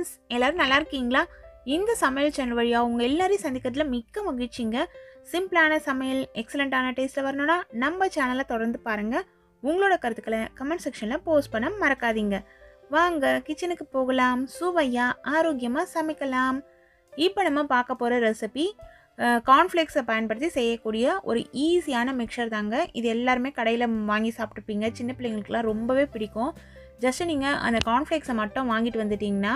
Friends, எல்லாரும் நல்லா இருக்கீங்களா? இந்த சமையல் சேனல் வழியா உங்க எல்லாரையும் சந்திக்கிறதுல மிக்க மகிழ்ச்சிங்க. சிம்பிளான சமையல், எக்ஸலண்டான டேஸ்ட்ல வரணும்னா நம்ம சேனலை தொடர்ந்து பாருங்க. உங்களோட கருத்துக்களை கமெண்ட் செக்ஷன்ல போஸ்ட் பண்ண மறக்காதீங்க. வாங்க கிச்சனுக்கு போகலாம், சுவையா ஆரோக்கியமா சமைக்கலாம். இப்போ நம்ம பார்க்க போற ரெசிபி கார்ன்ஃப்ளேக்ஸை பயன்படுத்தி செய்யக்கூடிய ஒரு ஈஸியான மிக்சர் தாங்க. இது எல்லாருமே கடையில் வாங்கி சாப்பிட்ருப்பீங்க. சின்ன பிள்ளைங்களுக்குலாம் ரொம்பவே பிடிக்கும். ஜஸ்ட்டு நீங்கள் அந்த கார்ன்ஃப்ளேக்ஸை மட்டும் வாங்கிட்டு வந்துட்டிங்கன்னா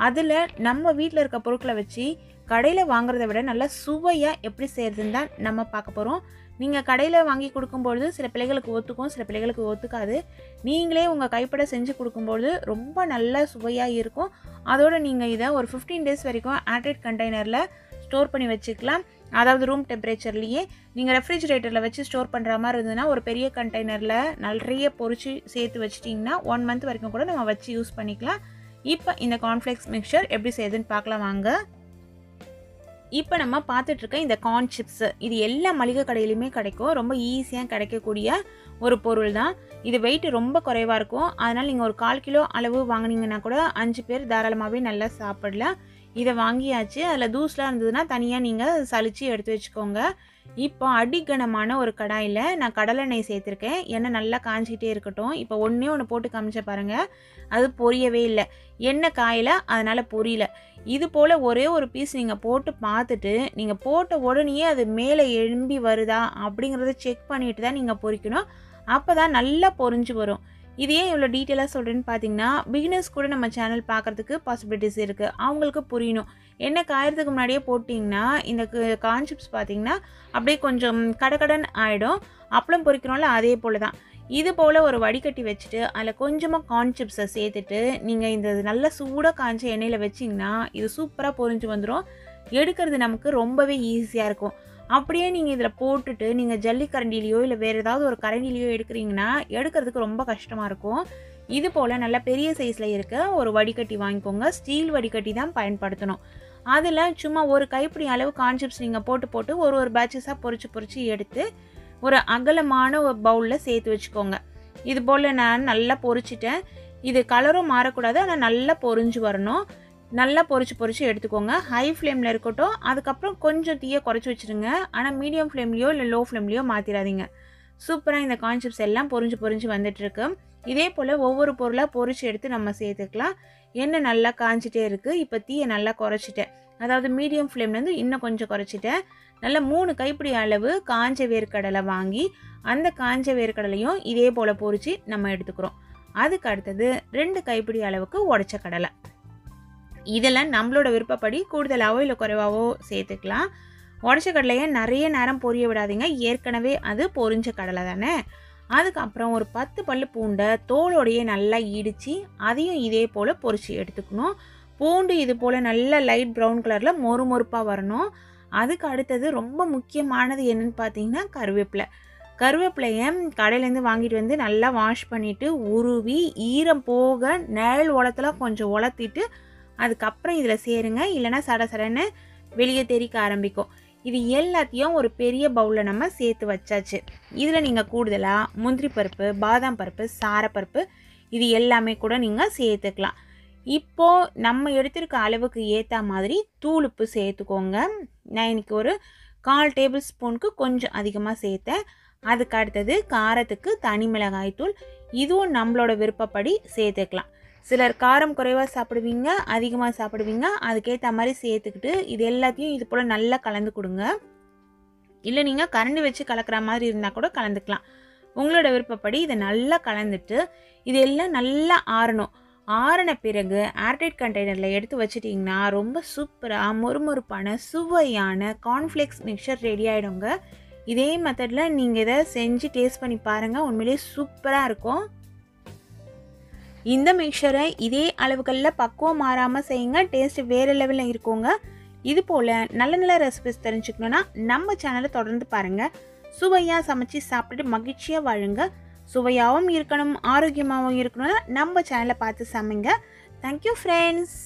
அதில் நம்ம வீட்டில் இருக்க பொருட்களை வச்சு கடையில் வாங்குறத விட நல்லா சுவையாக எப்படி செய்கிறதுன்னு தான் நம்ம பார்க்க போகிறோம். நீங்கள் கடையில் வாங்கி கொடுக்கும்பொழுது சில பிள்ளைகளுக்கு ஒத்துக்கும், சில பிள்ளைகளுக்கு ஒத்துக்காது. நீங்களே உங்கள் கைப்பட செஞ்சு கொடுக்கும்பொழுது ரொம்ப நல்ல சுவையாக இருக்கும். அதோடு நீங்கள் இதை ஒரு 15 days வரைக்கும் ஏர்டைட் கண்டெய்னரில் ஸ்டோர் பண்ணி வச்சுக்கலாம். அதாவது ரூம் டெம்பரேச்சர்லேயே. நீங்கள் ரெஃப்ரிஜிரேட்டரில் வச்சு ஸ்டோர் பண்ணுற மாதிரி இருந்ததுன்னா ஒரு பெரிய கண்டெய்னரில் நிறைய பொரிச்சு சேர்த்து வச்சிட்டிங்கன்னா 1 month வரைக்கும் கூட நம்ம வச்சு யூஸ் பண்ணிக்கலாம். இப்போ இந்த கார்ன்ஃப்ளேக்ஸ் மிக்சர் எப்படி செய்யுதுன்னு பார்க்கலாம் வாங்க. இப்போ நம்ம பார்த்துட்ருக்க இந்த கார்ன் சிப்ஸு, இது எல்லா மளிகை கடையிலையுமே கிடைக்கும். ரொம்ப ஈஸியாக கிடைக்கக்கூடிய ஒரு பொருள் தான். இது வெயிட் ரொம்ப குறைவாக இருக்கும். அதனால் நீங்கள் ஒரு 1/4 கிலோ அளவு வாங்கினீங்கன்னா கூட 5 பேர் தாராளமாகவே நல்லா சாப்பிடலாம். இதை வாங்கியாச்சு. அதில் தூஸ்லாம் இருந்ததுன்னா தனியாக நீங்கள் சலிச்சு எடுத்து வச்சுக்கோங்க. இப்போ அடிகனமான ஒரு கடாயில் நான் கடலெண்ணெய் சேர்த்துருக்கேன். எண்ணெய் நல்லா காஞ்சிக்கிட்டே இருக்கட்டும். இப்போ ஒன்று போட்டு காமிச்ச பாருங்கள், அது பொரியவே இல்லை. எண்ணெய் காயலை, அதனால் பொரியல. இது போல் ஒரே ஒரு பீஸ் நீங்கள் போட்டு பார்த்துட்டு நீங்கள் போட்ட உடனேயே அது மேலே எழும்பி வருதா அப்படிங்கிறத செக் பண்ணிட்டு தான் நீங்கள் பொரிக்கணும். அப்போ தான் நல்லா பொரிஞ்சு வரும். இது ஏன் இவ்வளோ டீட்டெயிலாக சொல்கிறேன்னு பார்த்தீங்கன்னா, பிகினர்ஸ் கூட நம்ம சேனல் பார்க்குறதுக்கு பாசிபிலிட்டிஸ் இருக்குது. அவங்களுக்கு புரியணும். எண்ணெய் காயறதுக்கு முன்னாடியே போட்டிங்கன்னா இந்த கார்ன் சிப்ஸ் பார்த்திங்கன்னா அப்படியே கொஞ்சம் கடகடன் ஆகிடும். அப்பளம் பொரிக்கிறோம்ல, அதே போல் தான். இது போல் ஒரு வடிகட்டி வச்சுட்டு அதில் கொஞ்சமாக கார்ன் சிப்ஸை சேர்த்துட்டு நீங்கள் இந்த நல்ல சூடாக காய்ச்ச எண்ணெயில் வச்சிங்கன்னா இது சூப்பராக பொரிஞ்சு வந்துடும். எடுக்கிறது நமக்கு ரொம்பவே ஈஸியாக இருக்கும். அப்படியே நீங்கள் இதில் போட்டுட்டு நீங்கள் ஜல்லிக்கரண்டிலையோ இல்லை வேறு ஏதாவது ஒரு கரண்டிலையோ எடுக்கிறீங்கன்னா எடுக்கிறதுக்கு ரொம்ப கஷ்டமாக இருக்கும். இது போல் நல்ல பெரிய சைஸில் இருக்க ஒரு வடிகட்டி வாங்கிக்கோங்க. ஸ்டீல் வடிகட்டி தான் பயன்படுத்தணும். அதில் சும்மா ஒரு கைப்பிடி அளவு கார்ன் சிப்ஸ் நீங்கள் போட்டு ஒரு பேட்சஸாக பொரிச்சு எடுத்து ஒரு அகலமான ஒரு பவுலில் சேர்த்து வச்சுக்கோங்க. இது போல் நான் நல்லா பொரிச்சிட்டேன். இது கலரும் மாறக்கூடாது, ஆனால் நல்லா பொரிஞ்சு வரணும். நல்லா பொரிச்சு எடுத்துக்கோங்க. ஹை ஃப்ளேமில் இருக்கட்டும். அதுக்கப்புறம் கொஞ்சம் தீயை குறைச்சி வச்சுருங்க. ஆனால் மீடியம் ஃப்ளேம்லேயோ இல்லை லோ ஃப்ளேம்லேயோ மாற்றிடாதீங்க. சூப்பராக இந்த கார்ன் சிப்ஸ் எல்லாம் பொரிஞ்சு வந்துட்டுருக்கு. இதே போல் ஒவ்வொரு பொருளாக பொரிச்சு எடுத்து நம்ம சேர்த்துக்கலாம். எண்ணெய் நல்லா காஞ்சிட்டே இருக்குது. இப்போ தீயை நல்லா குறைச்சிட்டேன். அதாவது மீடியம் ஃப்ளேம்லேருந்து இன்னும் கொஞ்சம் குறைச்சிட்டேன். நல்லா 3 கைப்பிடி அளவு காஞ்ச வேர்க்கடலை வாங்கி அந்த காஞ்ச வேர்க்கடலையும் இதே போல் பொரிச்சு நம்ம எடுத்துக்கிறோம். அதுக்கு அடுத்தது 2 கைப்பிடி அளவுக்கு உடைச்ச கடலை. இதெல்லாம் நம்மளோட விருப்பப்படி கூடுதலாகவோ இல்லை குறைவாகவோ சேர்த்துக்கலாம். உடைச்ச கடலையை நிறைய நேரம் பொரிய விடாதீங்க. ஏற்கனவே அது பொரிஞ்ச கடலை தானே. அதுக்கப்புறம் ஒரு 10 பல்லு பூண்டை தோலோடையே நல்லா இடித்து அதையும் இதே போல் பொரிச்சு எடுத்துக்கணும். பூண்டு இது போல் நல்லா லைட் ப்ரௌன் கலரில் மொறுமொறுப்பாக வரணும். அதுக்கு அடுத்தது ரொம்ப முக்கியமானது என்னென்னு பார்த்தீங்கன்னா கருவேப்பிலையை கடையிலேருந்து வாங்கிட்டு வந்து நல்லா வாஷ் பண்ணிவிட்டு உருவி ஈரம் போக நிழல் உலத்தில் கொஞ்சம் உலர்த்திட்டு அதுக்கப்புறம் இதில் சேருங்க. இல்லைனா சடசடன்னு வெளியே தெறிக்க ஆரம்பிக்கும். இது எல்லாத்தையும் ஒரு பெரிய பவுலில் நம்ம சேர்த்து வச்சாச்சு. இதில் நீங்கள் கூடுதலாக முந்திரி பருப்பு, பாதாம் பருப்பு, சாரப்பருப்பு இது எல்லாமே கூட நீங்கள் சேர்த்துக்கலாம். இப்போது நம்ம எடுத்திருக்க அளவுக்கு ஏற்ற மாதிரி தூளுப்பு சேர்த்துக்கோங்க. நான் இன்றைக்கி ஒரு 1/4 டேபிள் ஸ்பூனுக்கு கொஞ்சம் அதிகமாக சேர்த்தேன். அதுக்கு அடுத்தது காரத்துக்கு தனி மிளகாய் தூள். இதுவும் நம்மளோட விருப்பப்படி சேர்த்துக்கலாம். சிலர் காரம் குறைவாக சாப்பிடுவீங்க, அதிகமாக சாப்பிடுவீங்க. அதுக்கேற்ற மாதிரி சேர்த்துக்கிட்டு இது எல்லாத்தையும் இது போல் நல்லா கலந்து கொடுங்க. இல்லை நீங்கள் கரண்டி வச்சு கலக்கிற மாதிரி இருந்தால் கூட கலந்துக்கலாம். உங்களோட விருப்பப்படி இதை நல்லா கலந்துட்டு இது எல்லாம் நல்லா ஆறணும். ஆறின பிறகு ஏர்டைட் கண்டெய்னரில் எடுத்து வச்சிட்டிங்கன்னா ரொம்ப சூப்பராக மொறுமொறுப்பான சுவையான கார்ன்ஃப்ளேக்ஸ் மிக்சர் ரெடி ஆகிடுங்க. இதே மெத்தடில் நீங்கள் இதை செஞ்சு டேஸ்ட் பண்ணி பாருங்கள். உண்மையிலே சூப்பராக இருக்கும். இந்த மிக்சரை இதே அளவுகளில் பக்குவம் மாறாமல் செய்யுங்க. டேஸ்ட்டு வேறு லெவலில் இருக்குங்க. இது போல் நல்ல ரெசிபிஸ் தெரிஞ்சுக்கணுன்னா நம்ம சேனலை தொடர்ந்து பாருங்கள். சுவையாக சமைச்சு சாப்பிட்டுட்டு மகிழ்ச்சியாக வாழுங்க. சுவையாகவும் இருக்கணும், ஆரோக்கியமாகவும் இருக்கணும்னா நம்ம சேனலை பார்த்து சமைங்க. Thank you friends.